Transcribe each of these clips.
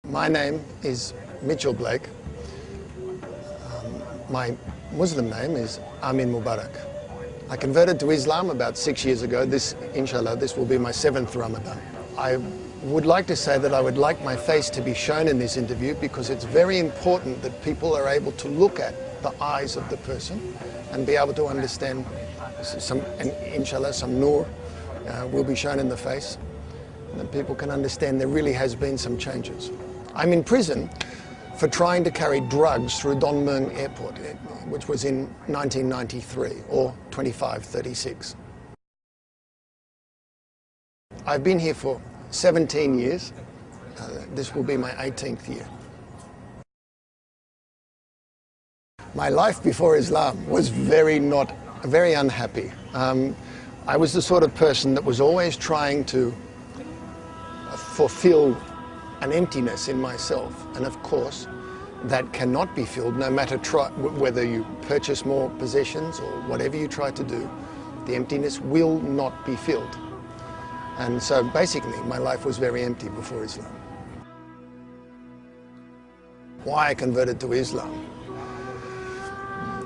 My name is Mitchell Blake. My Muslim name is Amin Mubarak. I converted to Islam about 6 years ago. Inshallah, this will be my 7th Ramadan. I would like to say that I would like my face to be shown in this interview because it's very important that people are able to look at the eyes of the person and be able to understand and inshallah, some nur will be shown in the face, and that people can understand there really has been some changes. I'm in prison for trying to carry drugs through Don Mueang Airport, which was in 1993 or 2536. I've been here for 17 years. This will be my 18th year. My life before Islam was very unhappy. I was the sort of person that was always trying to fulfill an emptiness in myself, and of course that cannot be filled no matter whether you purchase more possessions or whatever you try to do. The emptiness will not be filled. And so basically my life was very empty before Islam. Why I converted to Islam?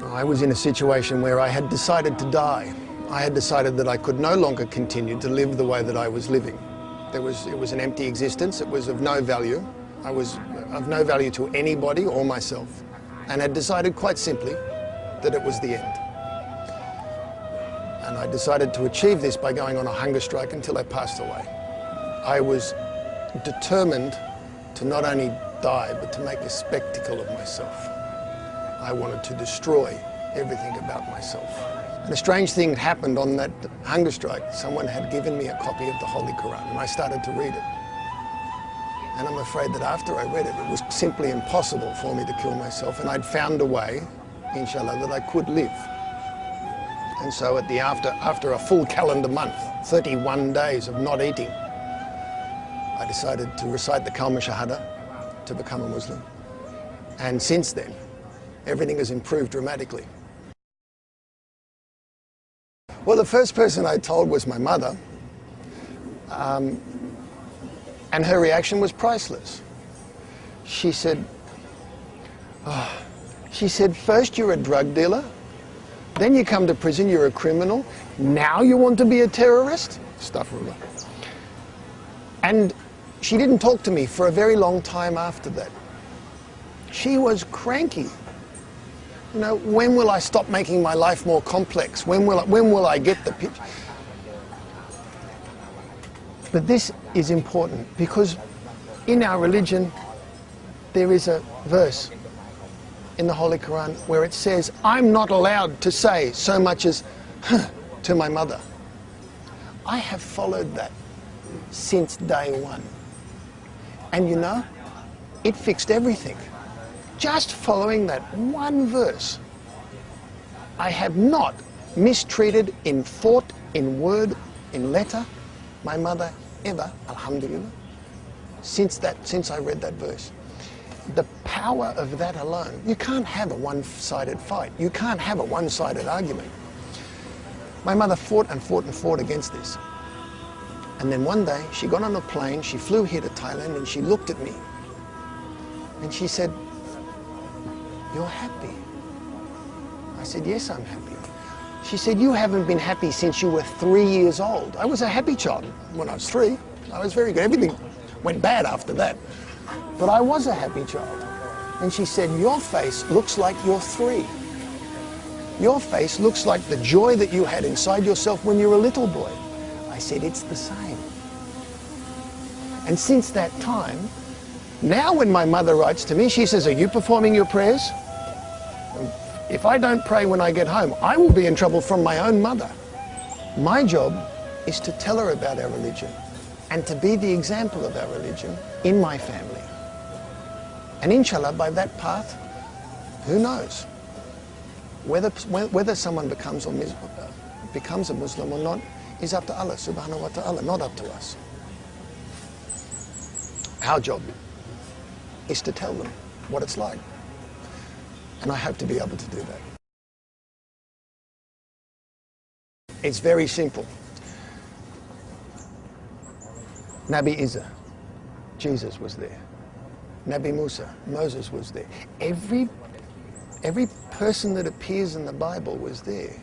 I was in a situation where I had decided to die. I had decided that I could no longer continue to live the way that I was living. It was an empty existence. It was of no value. I was of no value to anybody or myself, and had decided quite simply that it was the end. And I decided to achieve this by going on a hunger strike until I passed away. I was determined to not only die, but to make a spectacle of myself. I wanted to destroy everything about myself. And a strange thing happened on that hunger strike. Someone had given me a copy of the Holy Quran, and I started to read it. And I'm afraid that after I read it, it was simply impossible for me to kill myself, and I'd found a way, inshallah, that I could live. And so after a full calendar month, 31 days of not eating, I decided to recite the Kalma Shahada to become a Muslim. And since then, everything has improved dramatically. Well, the first person I told was my mother, and her reaction was priceless. She said, first you're a drug dealer, then you come to prison, you're a criminal, now you want to be a terrorist? Astaghfirullah. And she didn't talk to me for a very long time after that. She was cranky. You know, when will I stop making my life more complex? When will I get the picture? But this is important because in our religion there is a verse in the Holy Quran where it says, I'm not allowed to say so much as to my mother. I have followed that since day one. And you know, it fixed everything. Just following that one verse, I have not mistreated in thought, in word, in letter, my mother ever, alhamdulillah, since I read that verse. The power of that alone, you can't have a one-sided fight. You can't have a one-sided argument. My mother fought and fought and fought against this. And then one day, she got on a plane, she flew here to Thailand, and she looked at me. And she said, you're happy? I said, yes, I'm happy. She said, you haven't been happy since you were 3 years old. I was a happy child when I was 3. I was very good. Everything went bad after that. But I was a happy child. And she said, your face looks like you're 3. Your face looks like the joy that you had inside yourself when you were a little boy. I said, it's the same. And since that time, now when my mother writes to me, she says, are you performing your prayers? If I don't pray when I get home, I will be in trouble from my own mother. My job is to tell her about our religion and to be the example of our religion in my family. And inshallah, by that path, who knows? Whether someone becomes a Muslim or not is up to Allah subhanahu wa ta'ala, not up to us. Our job is to tell them what it's like. And I hope to be able to do that. It's very simple. Nabi Isa, Jesus was there. Nabi Musa, Moses was there. Every person that appears in the Bible was there.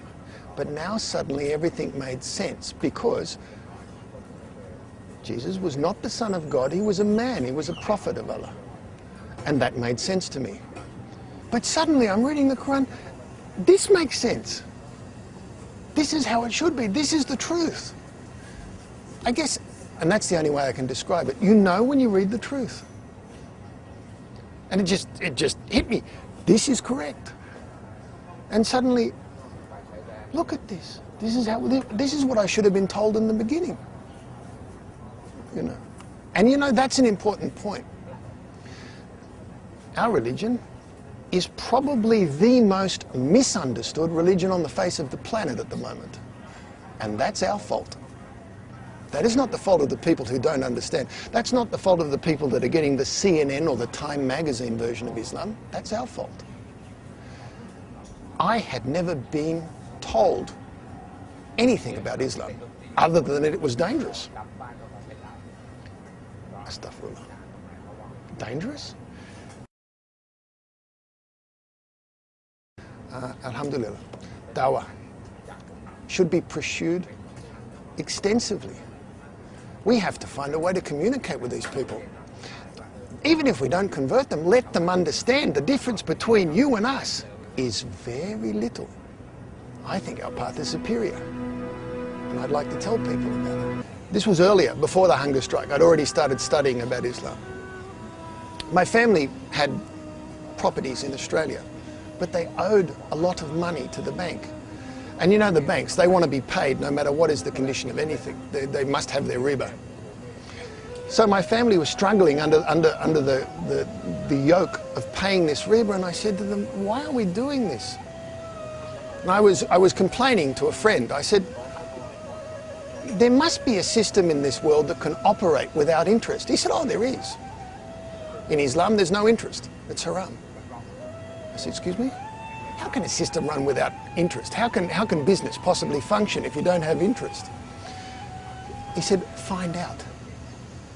But now suddenly everything made sense because Jesus was not the Son of God, he was a man, he was a prophet of Allah. And that made sense to me. But suddenly I'm reading the Quran, this makes sense. This is how it should be, this is the truth. I guess, and that's the only way I can describe it. You know when you read the truth. And it just hit me. This is correct. And suddenly, look at this. This is what I should have been told in the beginning. You know. And you know, that's an important point. Our religion is probably the most misunderstood religion on the face of the planet at the moment. And that's our fault. That is not the fault of the people who don't understand. That's not the fault of the people that are getting the CNN or the Time magazine version of Islam. That's our fault. I had never been told anything about Islam other than that it was dangerous. Astaghfirullah. Dangerous? Alhamdulillah. Dawah should be pursued extensively. We have to find a way to communicate with these people. Even if we don't convert them, let them understand the difference between you and us is very little. I think our path is superior. And I'd like to tell people about it. This was earlier, before the hunger strike. I'd already started studying about Islam. My family had properties in Australia, but they owed a lot of money to the bank. And you know the banks, they want to be paid no matter what is the condition of anything. They must have their riba. So my family was struggling under the yoke of paying this riba, and I said to them, why are we doing this? And I was complaining to a friend. I said, there must be a system in this world that can operate without interest. He said, oh, there is. In Islam, there's no interest. It's haram. I said, excuse me? How can a system run without interest? How can business possibly function if you don't have interest? He said, find out.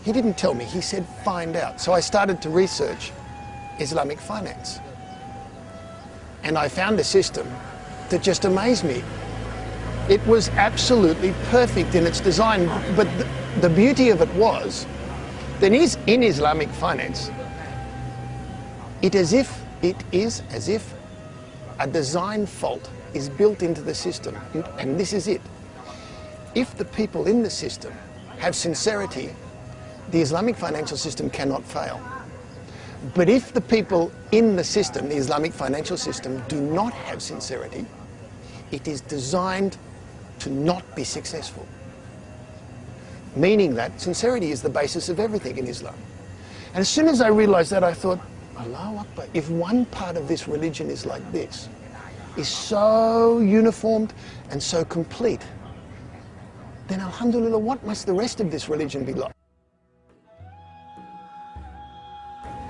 He didn't tell me, he said, find out. So I started to research Islamic finance. And I found a system that just amazed me. It was absolutely perfect in its design, but the beauty of it was that in Islamic finance, it is as if a design fault is built into the system, and this is it. If the people in the system have sincerity, the Islamic financial system cannot fail. But if the people in the system, the Islamic financial system, do not have sincerity, it is designed to not be successful. Meaning that sincerity is the basis of everything in Islam. And as soon as I realized that, I thought, Allahu Akbar, if one part of this religion is like this, is so uniformed and so complete, then alhamdulillah, what must the rest of this religion be like?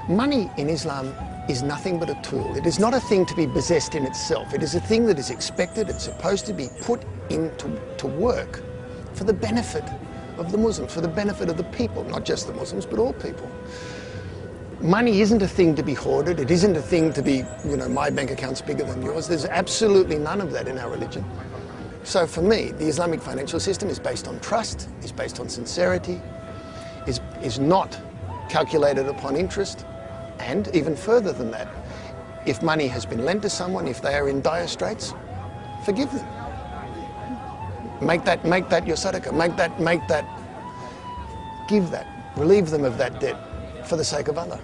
Money in Islam is nothing but a tool. It is not a thing to be possessed in itself. It is a thing that is expected, it's supposed to be put into work for the benefit of the Muslims, for the benefit of the people, not just the Muslims, but all people. Money isn't a thing to be hoarded. It isn't a thing to be, you know, my bank account's bigger than yours. There's absolutely none of that in our religion. So for me, the Islamic financial system is based on trust, is based on sincerity, is not calculated upon interest, and even further than that, if money has been lent to someone, if they are in dire straits, forgive them. Make that your sadaqah, give that, relieve them of that debt for the sake of Allah.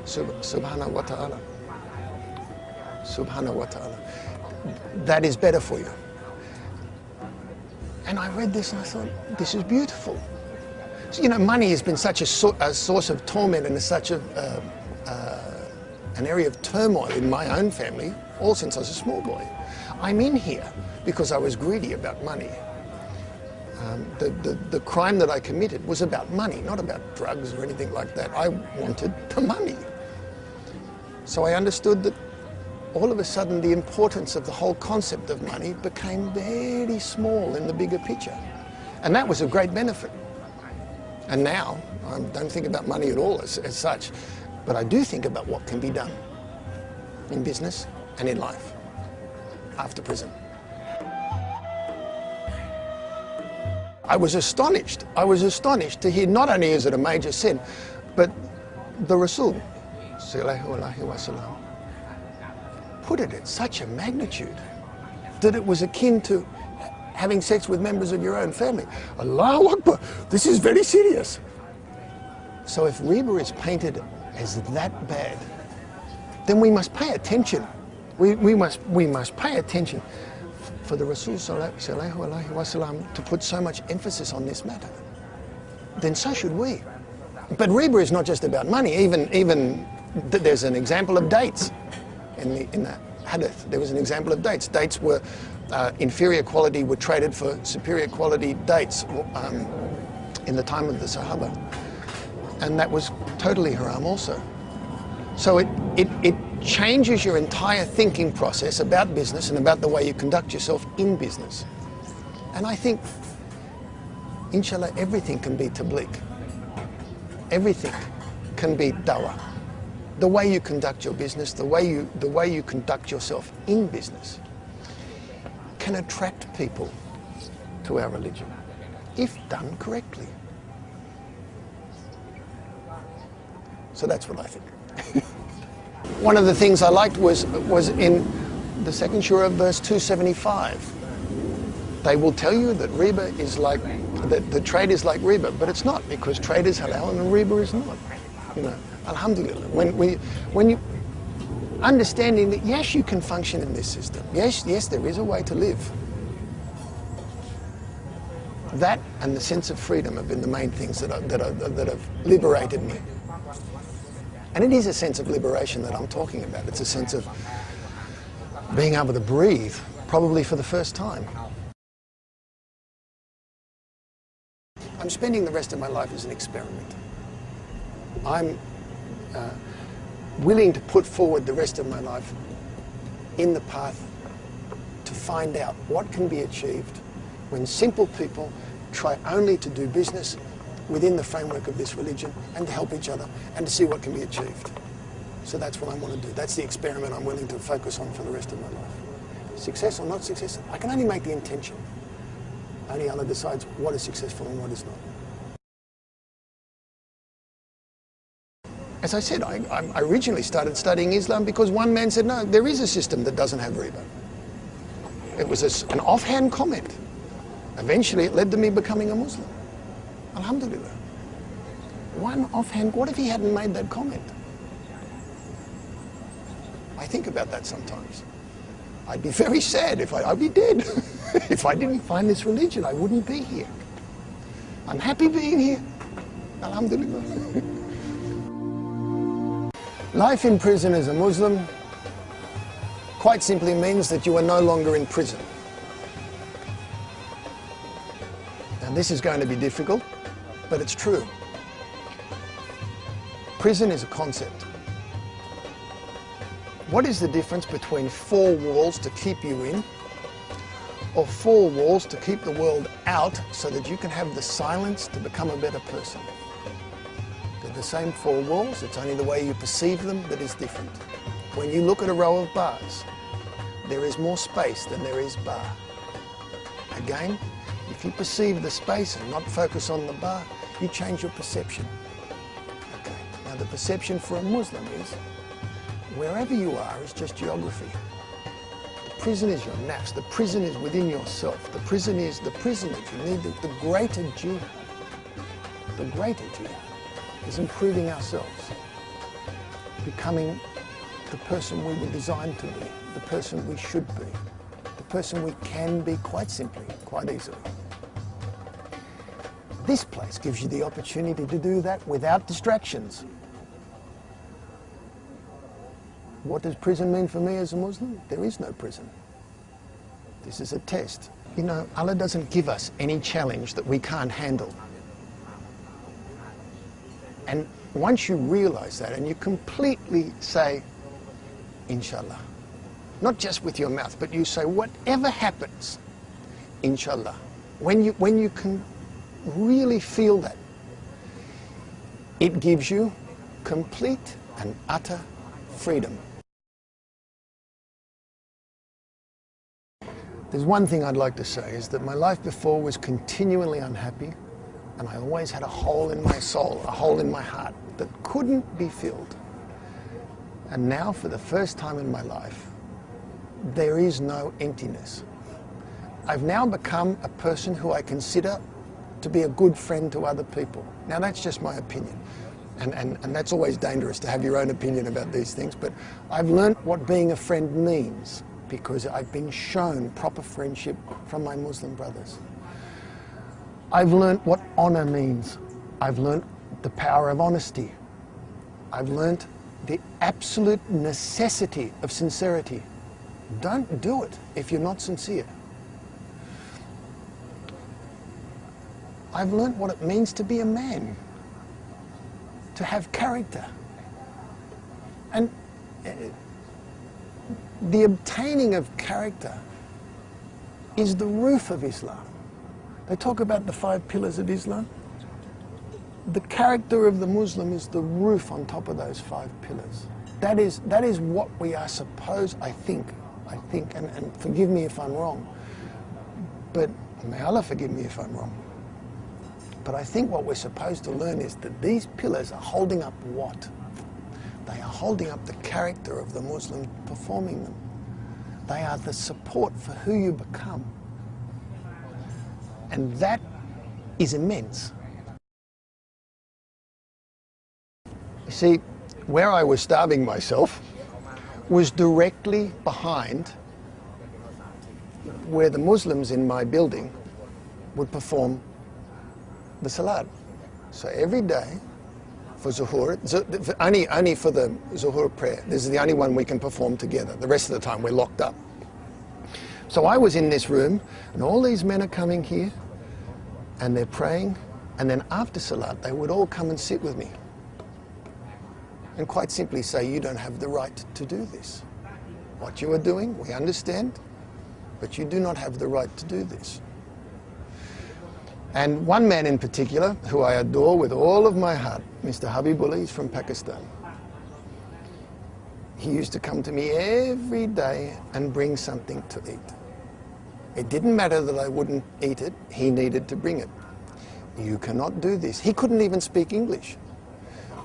Subhanahu wa ta'ala. Subhanahu wa ta'ala. That is better for you. And I read this and I thought, this is beautiful. So, you know, money has been such a source of torment and such an area of turmoil in my own family, all since I was a small boy. I'm in here because I was greedy about money. The crime that I committed was about money, not about drugs or anything like that. I wanted the money. So I understood that all of a sudden the importance of the whole concept of money became very small in the bigger picture. And that was a great benefit. And now, I don't think about money at all as such. But I do think about what can be done in business and in life after prison. I was astonished to hear, not only is it a major sin, but the Rasul sallallahu alaihi wasallam put it at such a magnitude that it was akin to having sex with members of your own family. Allahu Akbar, this is very serious. So if riba is painted as that bad, then we must pay attention. We must pay attention for the Rasul sallallahu alaihi wasallam to put so much emphasis on this matter. Then so should we. But riba is not just about money. Even there's an example of dates in the hadith. There was an example of dates. Dates were inferior quality were traded for superior quality dates in the time of the Sahaba, and that was totally haram also. So it changes your entire thinking process about business and about the way you conduct yourself in business. And I think, inshallah, everything can be tabligh. Everything can be dawah. The way you conduct your business, the way you conduct yourself in business can attract people to our religion, if done correctly. So that's what I think. One of the things I liked was in the second surah, verse 275. They will tell you that riba is like, that the trade is like riba, but it's not, because trade is halal and riba is not. You know, alhamdulillah. When you understanding that yes, you can function in this system. Yes, there is a way to live. That and the sense of freedom have been the main things that have liberated me. And it is a sense of liberation that I'm talking about. It's a sense of being able to breathe, probably for the first time. I'm spending the rest of my life as an experiment. I'm willing to put forward the rest of my life in the path to find out what can be achieved when simple people try only to do business within the framework of this religion and to help each other and to see what can be achieved. So that's what I want to do. That's the experiment I'm willing to focus on for the rest of my life. Success or not success, I can only make the intention. Only Allah decides what is successful and what is not. As I said, I originally started studying Islam because one man said, no, there is a system that doesn't have riba. It was an offhand comment. Eventually it led to me becoming a Muslim. Alhamdulillah. One offhand, what if he hadn't made that comment? I think about that sometimes. I'd be very sad if I'd be dead. If I didn't find this religion, I wouldn't be here. I'm happy being here. Alhamdulillah. Life in prison as a Muslim quite simply means that you are no longer in prison. Now this is going to be difficult, but it's true. Prison is a concept. What is the difference between 4 walls to keep you in, or 4 walls to keep the world out so that you can have the silence to become a better person? They're the same 4 walls, it's only the way you perceive them that is different. When you look at a row of bars, there is more space than there is bar. Again, if you perceive the space and not focus on the bar, you change your perception. Okay. Now the perception for a Muslim is wherever you are is just geography. The prison is your nafs. The prison is within yourself. The prison is the prison that you need. The greater jihad. The greater jihad is improving ourselves, becoming the person we were designed to be, the person we should be, the person we can be quite simply, quite easily. This place gives you the opportunity to do that without distractions. What does prison mean for me as a Muslim? There is no prison. This is a test. You know, Allah doesn't give us any challenge that we can't handle. And once you realize that and you completely say, Inshallah, not just with your mouth, but you say, whatever happens, Inshallah, when you can really feel that, it gives you complete and utter freedom. There's one thing I'd like to say, is that my life before was continually unhappy, and I always had a hole in my soul, a hole in my heart that couldn't be filled. And now, for the first time in my life, there is no emptiness. I've now become a person who I consider to be a good friend to other people. Now, that's just my opinion. And that's always dangerous, to have your own opinion about these things, but I've learnt what being a friend means, because I've been shown proper friendship from my Muslim brothers. I've learnt what honour means. I've learnt the power of honesty. I've learnt the absolute necessity of sincerity. Don't do it if you're not sincere. I've learnt what it means to be a man, to have character. And the obtaining of character is the roof of Islam. They talk about the 5 pillars of Islam. The character of the Muslim is the roof on top of those 5 pillars. That is what we are supposed, I think, and forgive me if I'm wrong, but may Allah forgive me if I'm wrong. But I think what we're supposed to learn is that these pillars are holding up what? They are holding up the character of the Muslim performing them. They are the support for who you become. And that is immense. You see, where I was starving myself was directly behind where the Muslims in my building would perform the salat. So every day for Zuhur, only for the Zuhur prayer, this is the only one we can perform together. The rest of the time we're locked up. So I was in this room, and all these men are coming here, and they're praying, and then after salat they would all come and sit with me and quite simply say, you don't have the right to do this. What you are doing, we understand, but you do not have the right to do this. And one man in particular, who I adore with all of my heart, Mr. Habibullah, he's from Pakistan. He used to come to me every day and bring something to eat. It didn't matter that I wouldn't eat it, he needed to bring it. You cannot do this. He couldn't even speak English,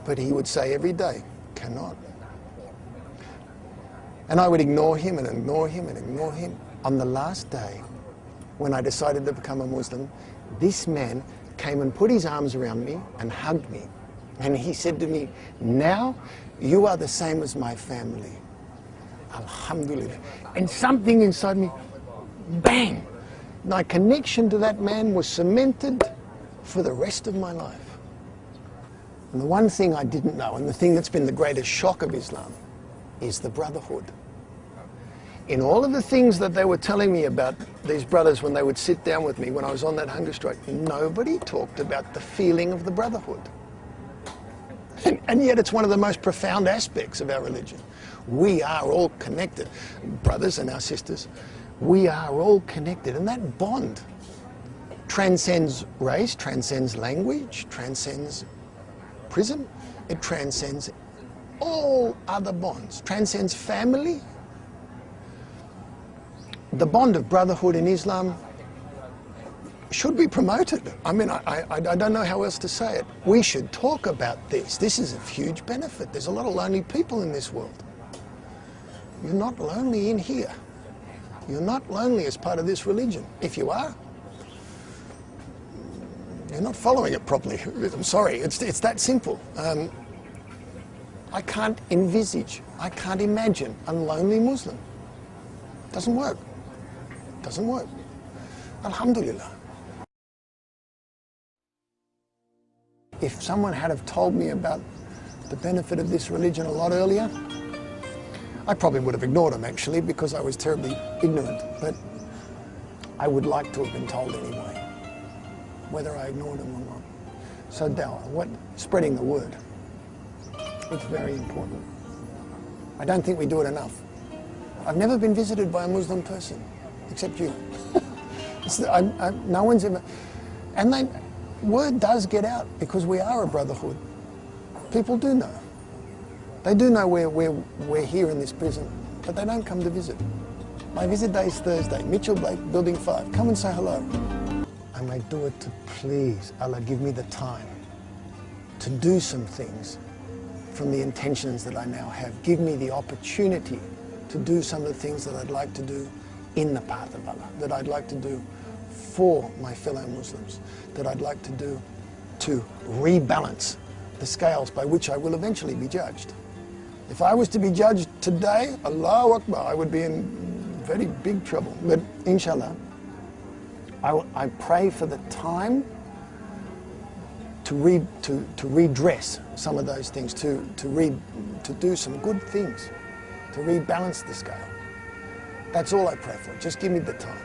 but he would say every day, cannot. And I would ignore him and ignore him and ignore him. On the last day, when I decided to become a Muslim, this man came and put his arms around me and hugged me. And he said to me, now you are the same as my family. Alhamdulillah. And something inside me, bang! My connection to that man was cemented for the rest of my life. And the one thing I didn't know, and the thing that's been the greatest shock of Islam, is the brotherhood. In all of the things that they were telling me about these brothers when they would sit down with me when I was on that hunger strike, nobody talked about the feeling of the brotherhood. And yet it's one of the most profound aspects of our religion. We are all connected. Brothers and our sisters, we are all connected. And that bond transcends race, transcends language, transcends prison. It transcends all other bonds, transcends family. The bond of brotherhood in Islam should be promoted. I mean, I don't know how else to say it. We should talk about this. This is a huge benefit. There's a lot of lonely people in this world. You're not lonely in here. You're not lonely as part of this religion. If you are, you're not following it properly. I'm sorry, it's that simple. I can't envisage, I can't imagine a lonely Muslim. Doesn't work. Doesn't work. Alhamdulillah. If someone had have told me about the benefit of this religion a lot earlier, I probably would have ignored them actually, because I was terribly ignorant, but I would like to have been told anyway, whether I ignored them or not. So dawah, spreading the word, it's very important. I don't think we do it enough. I've never been visited by a Muslim person, except you. No one's ever, and word does get out because we are a brotherhood. People do know. They do know we're here in this prison, but they don't come to visit. My visit day is Thursday. Mitchell Blake, Building 5. Come and say hello. I may do it to please Allah give me the time to do some things from the intentions that I now have. Give me the opportunity to do some of the things that I'd like to do in the path of Allah, that I'd like to do for my fellow Muslims, that I'd like to do to rebalance the scales by which I will eventually be judged. If I was to be judged today, Allahu Akbar, I would be in very big trouble. But inshallah, I pray for the time to redress some of those things, to do some good things, to rebalance the scale. That's all I pray for. Just give me the time.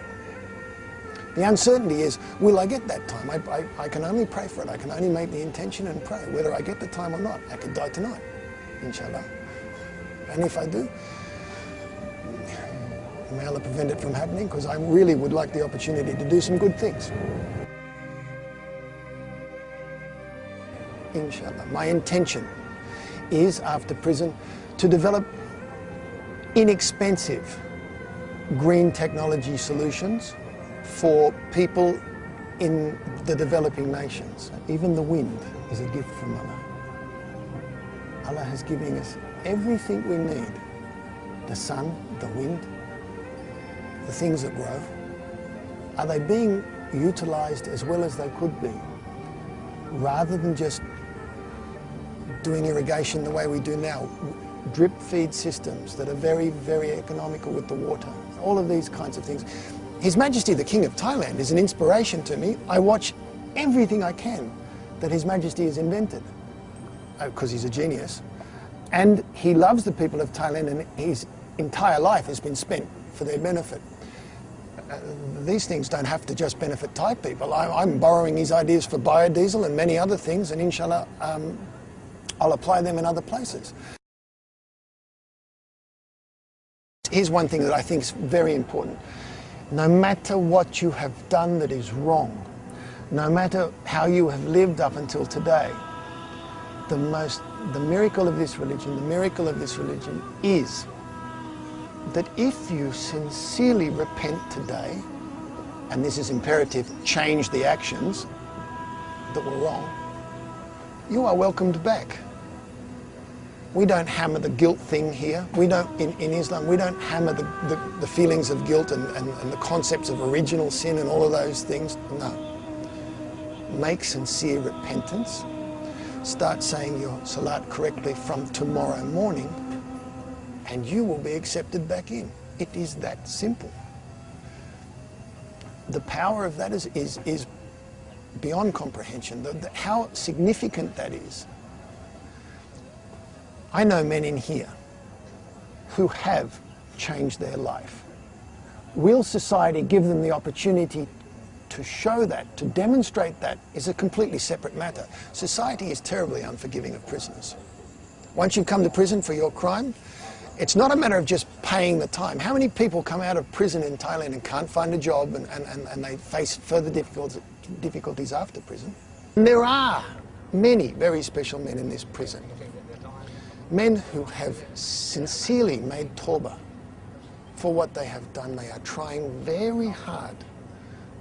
The uncertainty is, will I get that time? I can only pray for it. I can only make the intention and pray. Whether I get the time or not, I could die tonight, inshallah. And if I do, may Allah prevent it from happening, because I really would like the opportunity to do some good things. Inshallah. My intention is, after prison, to develop inexpensive green technology solutions for people in the developing nations. Even the wind is a gift from Allah. Allah has given us everything we need. The sun, the wind, the things that grow. Are they being utilized as well as they could be? Rather than just doing irrigation the way we do now, drip feed systems that are very, very economical with the water, all of these kinds of things. His Majesty the King of Thailand is an inspiration to me. I watch everything I can that His Majesty has invented, because he's a genius. And he loves the people of Thailand, and his entire life has been spent for their benefit. These things don't have to just benefit Thai people. I'm borrowing his ideas for biodiesel and many other things, and inshallah, I'll apply them in other places. Here's one thing that I think is very important. No matter what you have done that is wrong, no matter how you have lived up until today, the miracle of this religion, is that if you sincerely repent today, and this is imperative, change the actions that were wrong, you are welcomed back. We don't hammer the guilt thing here. We don't, in Islam, we don't hammer the feelings of guilt and the concepts of original sin and all of those things. No. Make sincere repentance. Start saying your salat correctly from tomorrow morning, and you will be accepted back in. It is that simple. The power of that is beyond comprehension. How significant that is. I know men in here who have changed their life. Will society give them the opportunity to show that, to demonstrate that, is a completely separate matter. Society is terribly unforgiving of prisoners. Once you've come to prison for your crime, it's not a matter of just paying the time. How many people come out of prison in Thailand and can't find a job and they face further difficulties after prison? And there are many very special men in this prison. Men who have sincerely made tawbah for what they have done. They are trying very hard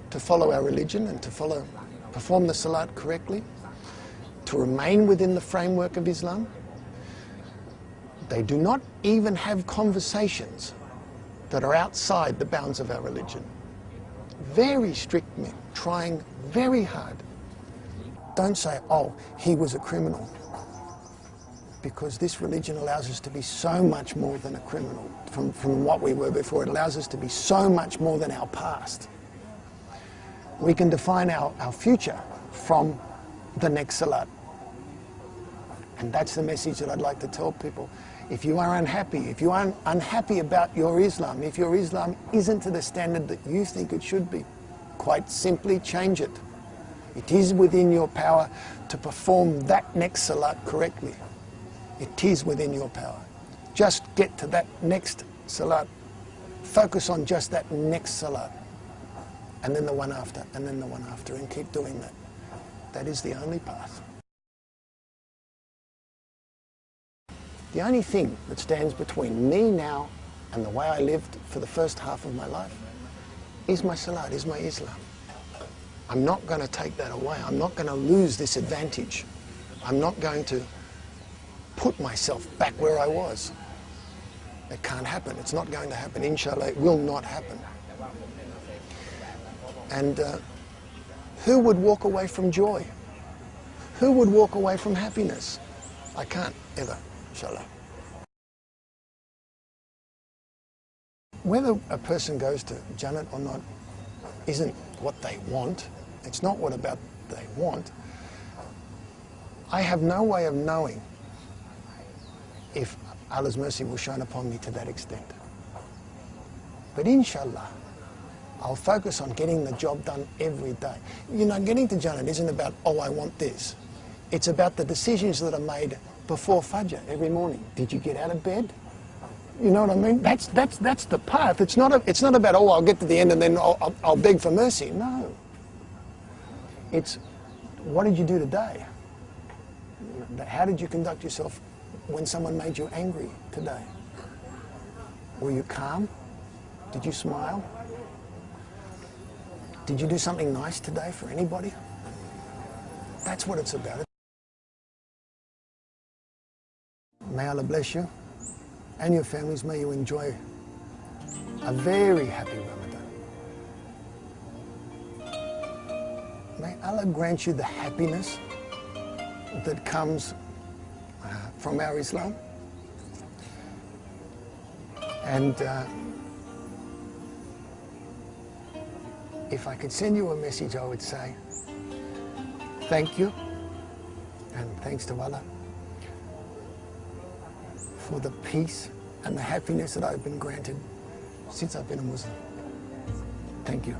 to follow our religion and to perform the salat correctly, to remain within the framework of Islam. They do not even have conversations that are outside the bounds of our religion. Very strict men, trying very hard. Don't say, oh, he was a criminal. Because this religion allows us to be so much more than a criminal from what we were before. It allows us to be so much more than our past. We can define our future from the next salat. And that's the message that I'd like to tell people. If you are unhappy, if you are unhappy about your Islam, if your Islam isn't to the standard that you think it should be, quite simply change it. It is within your power to perform that next salat correctly. It is within your power. Just get to that next salat. Focus on just that next salat. And then the one after, and then the one after, and keep doing that. That is the only path. The only thing that stands between me now and the way I lived for the first half of my life is my salat, is my Islam. I'm not going to take that away. I'm not going to lose this advantage. I'm not going to put myself back where I was. It can't happen. It's not going to happen. Inshallah, it will not happen. And who would walk away from joy? Who would walk away from happiness? I can't, ever, inshallah. Whether a person goes to Jannat or not isn't what they want. It's not what about they want. I have no way of knowing if Allah's mercy will shine upon me to that extent. But inshallah, I'll focus on getting the job done every day. You know, getting to Jannat isn't about, oh, I want this. It's about the decisions that are made before Fajr every morning. Did you get out of bed? You know what I mean? That's the path. It's not about, oh, I'll get to the end and then I'll beg for mercy. No. It's, what did you do today? How did you conduct yourself when someone made you angry today? Were you calm? Did you smile? Did you do something nice today for anybody? That's what it's about. May Allah bless you and your families. May you enjoy a very happy Ramadan. May Allah grant you the happiness that comes from our Islam. And if I could send you a message, I would say thank you and thanks to Allah for the peace and the happiness that I've been granted since I've been a Muslim. Thank you.